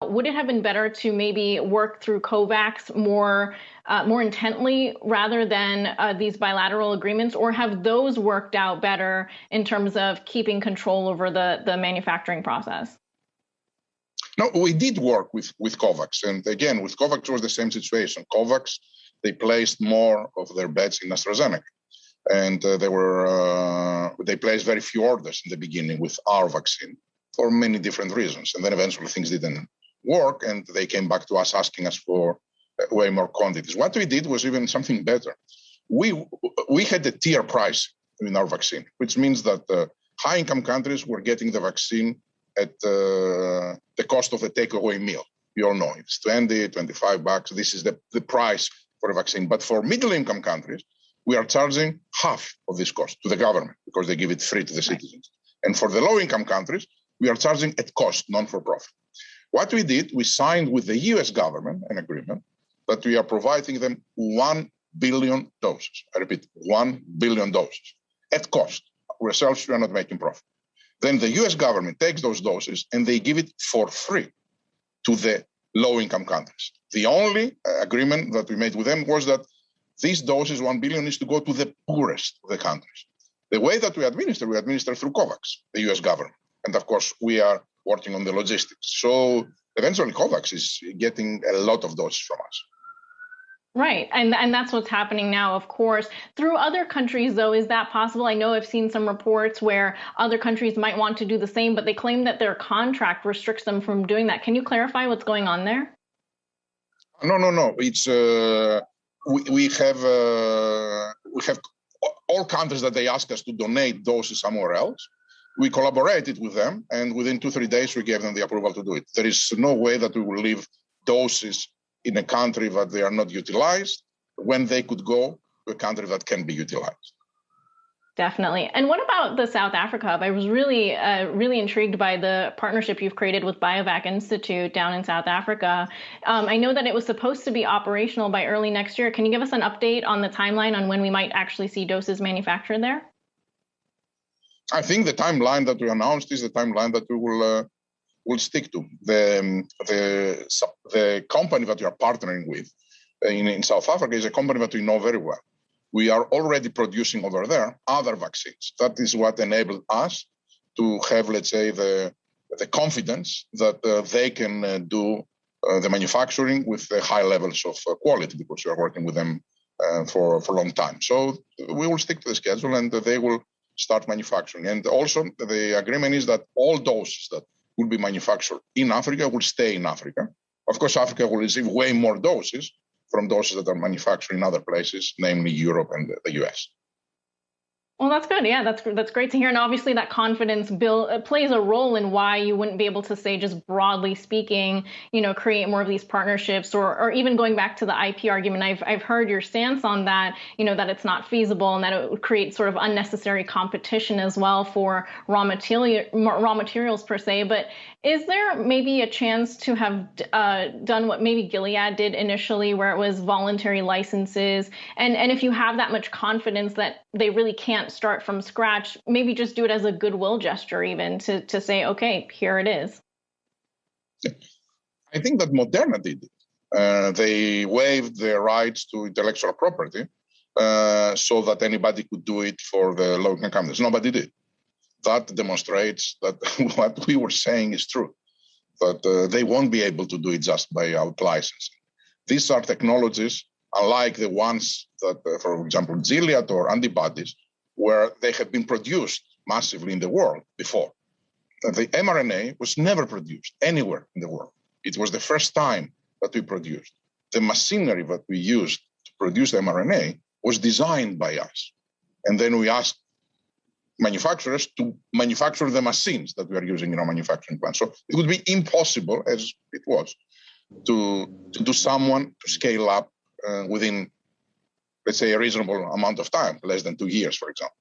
Would it have been better to maybe work through COVAX more intently rather than these bilateral agreements, or have those worked out better in terms of keeping control over the manufacturing process? No, we did work with COVAX. And again, with COVAX, it was the same situation. COVAX, they placed more of their bets in AstraZeneca. And they placed very few orders in the beginning with our vaccine for many different reasons. And then eventually things didn't work, and they came back to us asking us for way more quantities. What we did was even something better. We had a tier price in our vaccine, which means that high-income countries were getting the vaccine at the cost of a takeaway meal. You all know it's 20, 25 bucks. This is the price for a vaccine. But for middle-income countries, we are charging half of this cost to the government because they give it free to the citizens. And for the low-income countries, we are charging at cost, non-for-profit. What we did, we signed with the US government an agreement that we are providing them 1 billion doses. I repeat, 1 billion doses at cost. Ourselves, we are not making profit. Then the US government takes those doses and they give it for free to the low-income countries. The only agreement that we made with them was that these doses, 1 billion, is to go to the poorest of the countries. The way that we administer through COVAX, the US government. And of course, we are working on the logistics. So eventually COVAX is getting a lot of doses from us. Right. And that's what's happening now, of course. Through other countries, though, is that possible? I know I've seen some reports where other countries might want to do the same, but they claim that their contract restricts them from doing that. Can you clarify what's going on there? No. It's we have all countries that they ask us to donate doses somewhere else. We collaborated with them, and within 2-3 days, we gave them the approval to do it. There is no way that we will leave doses in a country that they are not utilized when they could go to a country that can be utilized. Definitely. And what about the South Africa hub? I was really intrigued by the partnership you've created with Biovac Institute down in South Africa. I know that it was supposed to be operational by early next year. Can you give us an update on the timeline on when we might actually see doses manufactured there? I think the timeline that we announced is the timeline that we will stick to. The company that we are partnering with in South Africa is a company that we know very well. We are already producing over there other vaccines. That is what enabled us to have, let's say, the confidence that they can do the manufacturing with high levels of quality, because we are working with them for a long time. So we will stick to the schedule, and they will start manufacturing. And also the agreement is that all doses that will be manufactured in Africa will stay in Africa. Of course, Africa will receive way more doses from doses that are manufactured in other places, namely Europe and the US. Well, that's good. Yeah, that's great to hear. And obviously that confidence plays a role in why you wouldn't be able to say, just broadly speaking, create more of these partnerships, or even going back to the IP argument. I've heard your stance on that, that it's not feasible and that it would create sort of unnecessary competition as well for raw materials per se. But is there maybe a chance to have done what maybe Gilead did initially, where it was voluntary licenses? And if you have that much confidence that they really can't start from scratch, maybe just do it as a goodwill gesture, even to say, okay, here it is. I think that Moderna did it. They waived their rights to intellectual property so that anybody could do it for the local companies. Nobody did. That demonstrates that what we were saying is true, that they won't be able to do it just by out licensing. These are technologies, unlike the ones that, for example, Gilead or antibodies, where they have been produced massively in the world before. The mRNA was never produced anywhere in the world. It was the first time that we produced. The machinery that we used to produce the mRNA was designed by us. And then we asked manufacturers to manufacture the machines that we are using in our manufacturing plant. So it would be impossible, as it was, to scale up within, let's say, a reasonable amount of time, less than 2 years, for example.